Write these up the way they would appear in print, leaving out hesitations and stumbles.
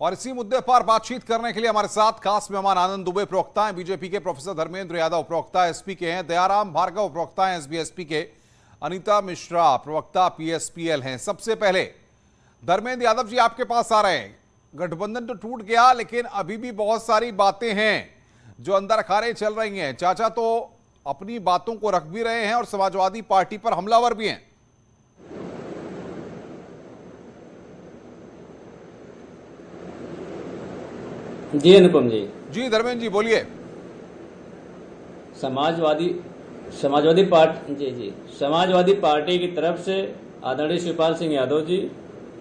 और इसी मुद्दे पर बातचीत करने के लिए हमारे साथ खास मेहमान आनंद दुबे प्रवक्ता हैं बीजेपी के, प्रोफेसर धर्मेंद्र यादव प्रवक्ता एसपी के हैं, दयाराम भार्गव प्रवक्ता हैं एसबीएसपी के, अनीता मिश्रा प्रवक्ता पीएसपीएल हैं। सबसे पहले धर्मेंद्र यादव जी आपके पास आ रहे हैं। गठबंधन तो टूट गया लेकिन अभी भी बहुत सारी बातें हैं जो अंदर अखाड़े चल रही हैं। चाचा तो अपनी बातों को रख भी रहे हैं और समाजवादी पार्टी पर हमलावर भी हैं। जी अनुपम जी। जी धर्मेंद्र जी बोलिए। समाजवादी पार्टी की तरफ से आदरणीय शिवपाल सिंह यादव जी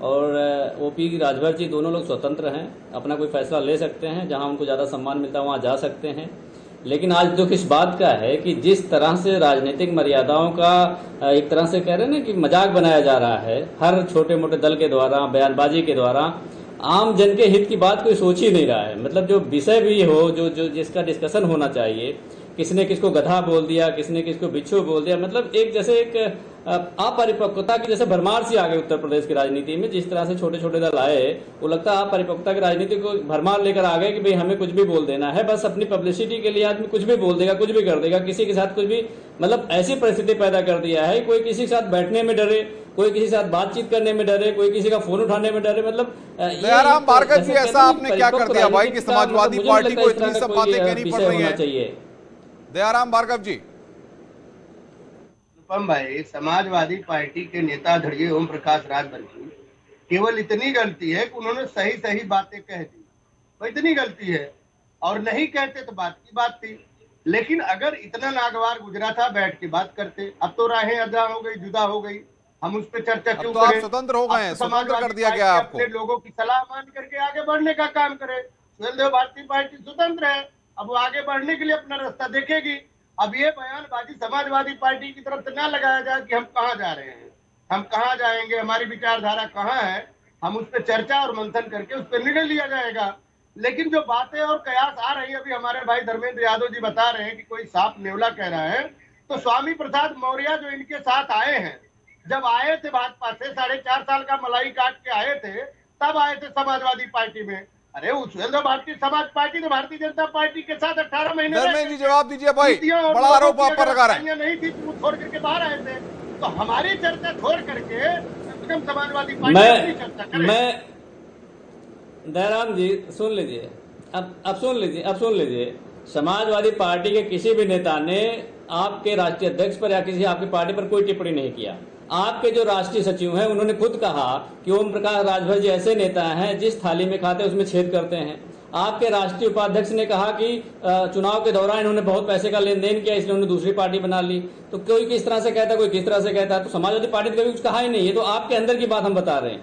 और ओपी राजभर जी दोनों लोग स्वतंत्र हैं, अपना कोई फैसला ले सकते हैं, जहां उनको ज़्यादा सम्मान मिलता है वहां जा सकते हैं। लेकिन आज दुख इस बात का है कि जिस तरह से राजनीतिक मर्यादाओं का एक तरह से कह रहे हैं ना कि मजाक बनाया जा रहा है, हर छोटे मोटे दल के द्वारा, बयानबाजी के द्वारा, आम जन के हित की बात कोई सोच ही नहीं रहा है। मतलब जो विषय भी हो, जो जिसका डिस्कशन होना चाहिए, किसने किसको गधा बोल दिया, किसने किसको बिच्छू बोल दिया, मतलब एक जैसे एक अपरिपक्वता की जैसे भरमार सी आ गई उत्तर प्रदेश की राजनीति में। जिस तरह से छोटे छोटे दल आए, वो लगता है अपरिपक्वता की राजनीति को भरमार लेकर आ गए कि भाई हमें कुछ भी बोल देना है, बस अपनी पब्लिसिटी के लिए आदमी कुछ भी बोल देगा, कुछ भी कर देगा, किसी के साथ कुछ भी, मतलब ऐसी परिस्थिति पैदा कर दिया है। कोई किसी के साथ बैठने में डरे, कोई किसी के साथ बातचीत करने में डरे, कोई किसी का फोन उठाने में डरे। मतलब दयाराम भार्गव जी ऐसा आपने क्या कर दिया भाई कि समाजवादी पार्टी को इतनी सब बातें कहनी पड़ रही है? दयाराम भार्गव जी। अनुपम भाई, समाजवादी पार्टी के नेता धड़िए ओम प्रकाश राजभर की केवल इतनी गलती है कि उन्होंने सही सही बातें कह दी, तो इतनी गलती है। और नहीं कहते तो बात की बात थी, लेकिन अगर इतना नागवार गुजरा था बैठ के बात करते। अब तो राहें अदा हो गई, जुदा हो गई, हम उस पर चर्चा क्यों करें? स्वतंत्र हो गए हैं, स्वतंत्र कर दिया गया आपको। अपने लोगों की सलाह मान करके आगे बढ़ने का काम करे। सुहेलदेव भारतीय पार्टी स्वतंत्र है, अब वो आगे बढ़ने के लिए अपना रास्ता देखेगी। अब ये बयानबाजी समाजवादी पार्टी की तरफ से ना लगाया जाए कि हम कहाँ जा रहे हैं, हम कहाँ जाएंगे, हमारी विचारधारा कहाँ है। हम उस पर चर्चा और मंथन करके उस पर निर्णय लिया जाएगा। लेकिन जो बातें और कयास आ रही है, अभी हमारे भाई धर्मेंद्र यादव जी बता रहे हैं कि कोई सांप नेवला कह रहा है, तो स्वामी प्रसाद मौर्य जो इनके साथ आए हैं, जब आए थे भाजपा से 4.5 साल का मलाई काट के आए थे, तब आए थे समाजवादी पार्टी में। अरे उस भारतीय समाज पार्टी तो भारतीय जनता पार्टी के साथ 18 महीने धर्मेंद्र जी जवाब दीजिए भाई, बड़ा आरोप आप पर लगा रहे हैं। नहीं थी वो छोड़ करके बाहर आए थे, तो हमारी चर्चा छोड़ करके एकदम समाजवादी पार्टी चर्चा करें। मैं दयाराम जी सुन लीजिए, अब सुन लीजिए। समाजवादी पार्टी के किसी भी नेता ने आपके राष्ट्रीय अध्यक्ष पर या किसी आपकी पार्टी पर कोई टिप्पणी नहीं किया। आपके जो राष्ट्रीय सचिव हैं उन्होंने खुद कहा कि ओम प्रकाश राजभर जी ऐसे नेता हैं जिस थाली में खाते उसमें छेद करते हैं। आपके राष्ट्रीय उपाध्यक्ष ने कहा कि चुनाव के दौरान इन्होंने बहुत पैसे का लेन देन किया, इसलिए उन्होंने दूसरी पार्टी बना ली। तो कोई किस तरह से कहता है, कोई किस तरह से कहता है। तो समाजवादी पार्टी ने कभी कुछ कहा ही नहीं है। तो आपके अंदर की बात हम बता रहे हैं,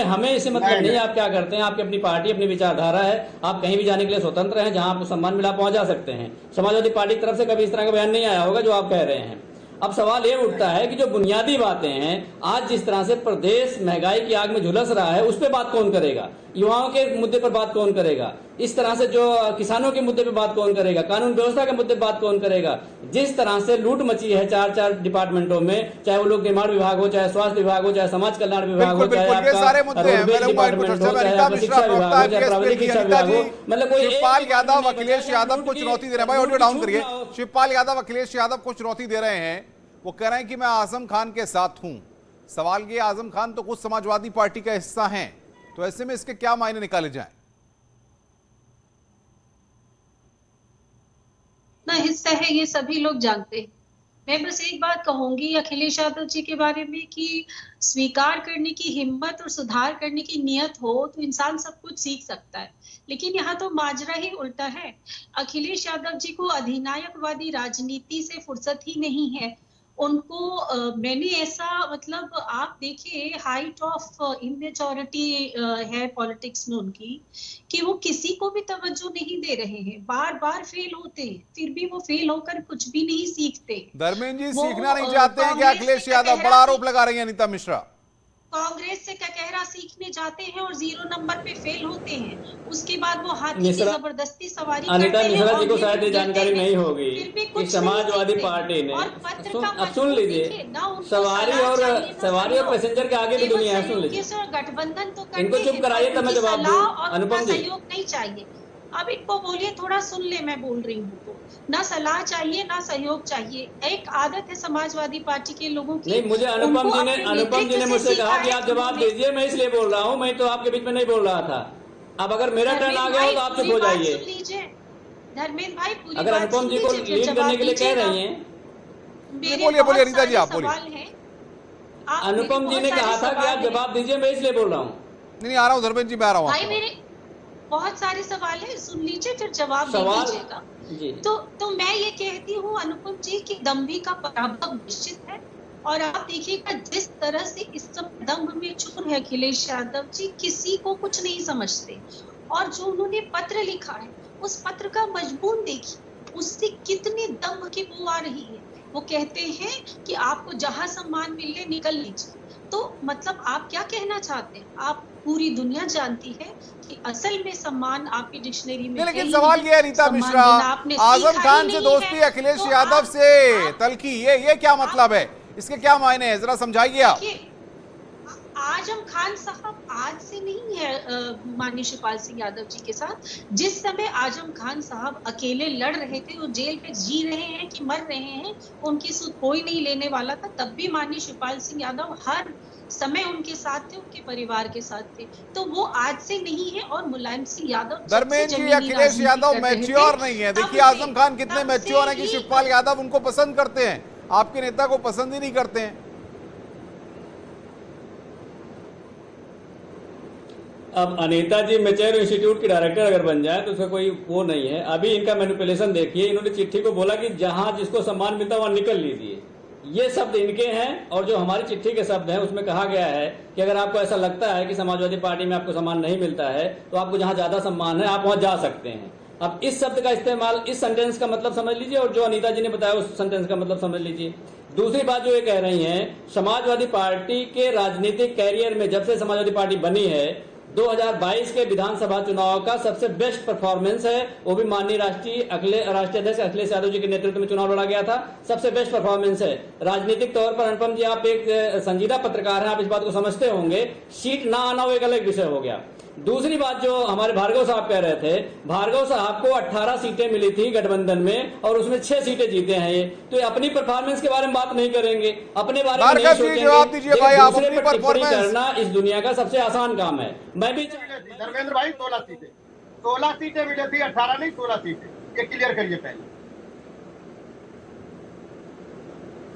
हमें इससे मतलब नहीं। आप क्या करते हैं, आपकी अपनी पार्टी, अपनी विचारधारा है, आप कहीं भी जाने के लिए स्वतंत्र हैं, जहां आपको सम्मान मिला पहुंच जा सकते हैं। समाजवादी पार्टी की तरफ से कभी इस तरह का बयान नहीं आया होगा जो आप कह रहे हैं। अब सवाल ये उठता है कि जो बुनियादी बातें हैं, आज जिस तरह से प्रदेश महंगाई की आग में झुलस रहा है, उस पर बात कौन करेगा? युवाओं के मुद्दे पर बात कौन करेगा? इस तरह से जो किसानों के मुद्दे पर बात कौन करेगा? कानून व्यवस्था के मुद्दे पर बात कौन करेगा? जिस तरह से लूट मची है चार डिपार्टमेंटों में, चाहे वो लोग निर्माण विभाग हो, चाहे स्वास्थ्य विभाग हो, चाहे समाज कल्याण विभाग हो, चाहे रोडवेज डिपार्टमेंट हो, चाहे आपका शिक्षा विभाग हो, चाहे प्राविधिक शिक्षा विभाग हो, मतलब कोई शिवपाल यादव अखिलेश यादव को चुनौती दे रहे हैं। भाई ऑडियो डाउन करिए। शिवपाल यादव अखिलेश यादव को चुनौती दे रहे हैं, वो कह रहे हैं कि मैं आजम खान के साथ हूं। सवाल ये, आजम खान तो कुछ समाजवादी पार्टी का हिस्सा हैं, तो ऐसे में इसके क्या मायने निकाले जाएं? ना हिस्सा है ये सभी लोग जानते हैं। मैं बस एक बात कहूंगी अखिलेश यादव जी के बारे में कि स्वीकार करने की हिम्मत और सुधार करने की नियत हो तो इंसान सब कुछ सीख सकता है, लेकिन यहाँ तो माजरा ही उल्टा है। अखिलेश यादव जी को अधिनायकवादी राजनीति से फुर्सत ही नहीं है। उनको मैंने ऐसा, मतलब आप देखिए हाइट ऑफ इमेच्योरिटी है पॉलिटिक्स में उनकी, कि वो किसी को भी तवज्जो नहीं दे रहे हैं, बार बार फेल होते हैं, फिर भी वो फेल होकर कुछ भी नहीं सीखते। धर्मेंद्र जी सीखना नहीं चाहते हैं क्या अखिलेश यादव? बड़ा आरोप लगा रही है अनीता मिश्रा। कांग्रेस से ककहरा सीखने जाते हैं और 0 नंबर पे फेल होते हैं, उसके बाद वो हाथी की मिश्रा जबरदस्ती सवारी अनीता करते हैं मिश्रा और जी को ये शायद ये देते जानकारी हैं, नहीं होगी फिर भी कि कुछ नहीं समाजवादी सीखते। पार्टी ने और पत्र का अब सुन मजमून लीजिए, देखिए ना, उनको सवारी सलाह और चाहिए ना सवारी और सहयोग। पैसेंजर के आगे भी केवल दुनिया है, सुन सहयोग लीजिए। से और गठबंधन तो करते इनको चुप हैं, कराइए पर तब मैं उनकी जवाब दूं। सलाह और उनका अनुपम जी, सहयोग नहीं चाहिए। अब इनको बोलिए थोड़ा सुन ले, मैं बोल रही हूँ तो, ना सलाह चाहिए ना सहयोग चाहिए। एक आदत है समाजवादी पार्टी के लोगों की, नहीं, मुझे उनको अपने अनुपम जी नेतृत्व ने से मुझसे सीखा कहा कि है आप जवाब उन्होंने। दीजिए, मैं इसलिए बोल रहा हूं, मैं तो आपके बीच में नहीं बोल रहा था। अब अगर मेरा टर्न आ धर्मेंद्र गया हो भाई तो आप चुप पूरी हो बात जाइए। सुन लीजिए, धर्मेंद्र भाई पूरी अगर बात अनुपम सुन जी को लीजिए, फिर लीड करने जवाब के लिए कह दीजिएगा। रही हैं, मेरे बोलिए बहुत अनीता जी, सारे आप बोलिए। सवाल हैं, आप अनुपम मेरे जी बहुत ने सारे कहा था कि सवाल आप हैं। जवाब दीजिए, मैं इसलिए बोल रहा हूँ। नहीं, आ रहा हूँ धर्मेंद्र जी, मैं आ रहा हूँ भाई आपके मेरे बहुत सारे सवाल है, सुन लीजिए फिर जवाब दे सवाल दीजिएगा। जी, तो मैं ये कहती हूँ अनुपम जी कि दम्भी का पराभव निश्चित है। और आप देखिएगा जिस तरह से इस सब दम्भ में चूर है अखिलेश यादव जी, किसी को कुछ नहीं समझते। और जो उन्होंने पत्र लिखा है, उस पत्र का मजमून देखिए, उससे कितनी दम्भ की बू आ रही है। वो कहते हैं कि आपको जहां सम्मान मिले निकल लीजिए। तो मतलब आप क्या कहना चाहते हैं? आप पूरी दुनिया जानती है कि असल में सम्मान आपकी डिक्शनरी में नहीं, लेकिन है ही सवाल नहीं। ये है अनीता सम्मान मिश्रा, देना आपने आजम सीखा खान ही से नहीं दोस्ती है। अखिलेश तो यादव से तलखी, ये क्या मतलब है? इसके क्या मायने हैं, जरा समझाइए आप। देखिए, आजम खान साहब आज से नहीं है माननीय शिवपाल सिंह यादव जी के साथ। जिस समय आजम खान साहब अकेले लड़ रहे थे, वो जेल में जी रहे हैं कि मर रहे हैं, उनकी सुध कोई नहीं लेने वाला था, तब भी माननीय शिवपाल सिंह यादव हर समय उनके साथ थे, उनके परिवार के साथ थे। तो वो आज से नहीं है। और मुलायम सिंह यादव धर्मेंद्र जी, अखिलेश यादव मैच्योर नहीं है। देखिए आजम खान कितने मैच्योर हैं कि शिवपाल यादव उनको पसंद करते हैं, आपके नेता को पसंद ही नहीं करते हैं। अब अनीता जी मैच्योर इंस्टीट्यूट की डायरेक्टर अगर बन जाए तो उसका कोई वो नहीं है। अभी इनका मैनिपुलेशन देखिए, इन्होंने चिट्ठी को बोला कि जहां जिसको सम्मान मिलता है वहां निकल लीजिए। ये शब्द इनके हैं, और जो हमारी चिट्ठी के शब्द हैं उसमें कहा गया है कि अगर आपको ऐसा लगता है कि समाजवादी पार्टी में आपको सम्मान नहीं मिलता है तो आपको जहां ज्यादा सम्मान है आप वहां जा सकते हैं। अब इस शब्द का इस्तेमाल, इस सेंटेंस का मतलब समझ लीजिए, और जो अनीता जी ने बताया उस सेंटेंस का मतलब समझ लीजिए। दूसरी बात जो ये कह रही हैं, समाजवादी पार्टी के राजनीतिक कैरियर में जब से समाजवादी पार्टी बनी है, 2022 के विधानसभा चुनाव का सबसे बेस्ट परफॉर्मेंस है, वो भी माननीय राष्ट्रीय अध्यक्ष अखिलेश यादव जी के नेतृत्व में चुनाव लड़ा गया था। सबसे बेस्ट परफॉर्मेंस है राजनीतिक तौर पर। अनुपम जी, आप एक संजीदा पत्रकार हैं, आप इस बात को समझते होंगे। सीट ना आना वो एक अलग विषय हो गया। दूसरी बात जो हमारे भार्गव साहब कह रहे थे, भार्गव साहब को 18 सीटें मिली थी गठबंधन में और उसमें 6 सीटें जीते हैं। ये तो ये अपनी परफॉर्मेंस के बारे में बात नहीं करेंगे, अपने बारे में नहीं सोचेंगे। जवाब दीजिए भाई, आप अपनी टिप्पणी परफॉर्मेंस करना इस दुनिया का सबसे आसान काम है। मैं भी धर्मेंद्र भाई 16 सीटें मिली थी, 18 नहीं 16 सीटें, ये क्लियर करिए पहले।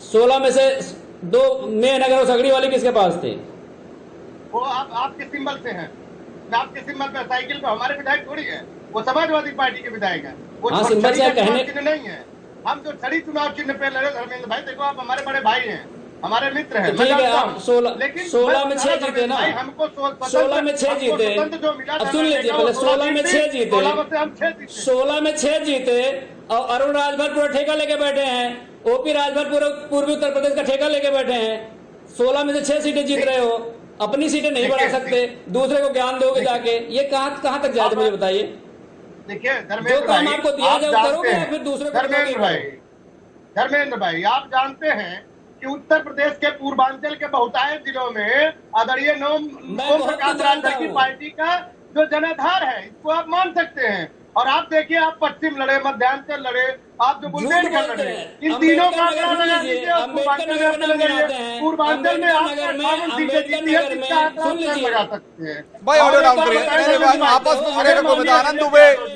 16 में से 2 में नगर सगड़ी वाले किसके पास थे? वो आपके सिंबल से हैं, आपके सिंबल पे साइकिल पे हमारे विधायक थोड़ी है, वो समाजवादी पार्टी के विधायक हैं। वो हाँ, सिंबल से कहने चिन्ह नहीं है। हम जो छड़ी चुनाव चिन्ह पे लड़े धर्मेंद्र भाई, देखो आप हमारे बड़े भाई हैं, हमारे मित्र हैं। ठीक है, आप 16 में 6 जीते ना, हमको 16 में 6 जीते। अब सुन लीजिए पहले, 16 में 6 जीते, 16 में 6 जीते, और अरुण राजभर पूरा ठेका लेके बैठे हैं। ओपी राजभर पूरा पूर्वी उत्तर प्रदेश का ठेका लेके बैठे हैं। 16 में से 6 सीटें जीत रहे हो, अपनी सीटें नहीं बढ़ा सकते, दूसरे को ज्ञान दोगे जाके, ये कहां तक जाए मुझे बताइए। देखिए जो काम आपको दिया जाए करोगे या फिर दूसरे को? धर्मेंद्र भाई, आप जानते हैं कि उत्तर प्रदेश के पूर्वांचल के बहुतायत जिलों में आदरणीय ओम प्रकाश राजभर की पार्टी का जो जनाधार है, इसको आप मान सकते हैं। और आप देखिए, आप पश्चिम लड़े, मध्यांचल लड़े, आप जो बुंदेलखंड लड़े, इन तीनों का आंकड़ा लगा लीजिए, पूर्वांचल में आप 58 सीटें जीती है, इसका आंकड़ा लगा सकते हैं। भाई ऑर्डर डाउन करिए, आपस में आनंद दुबे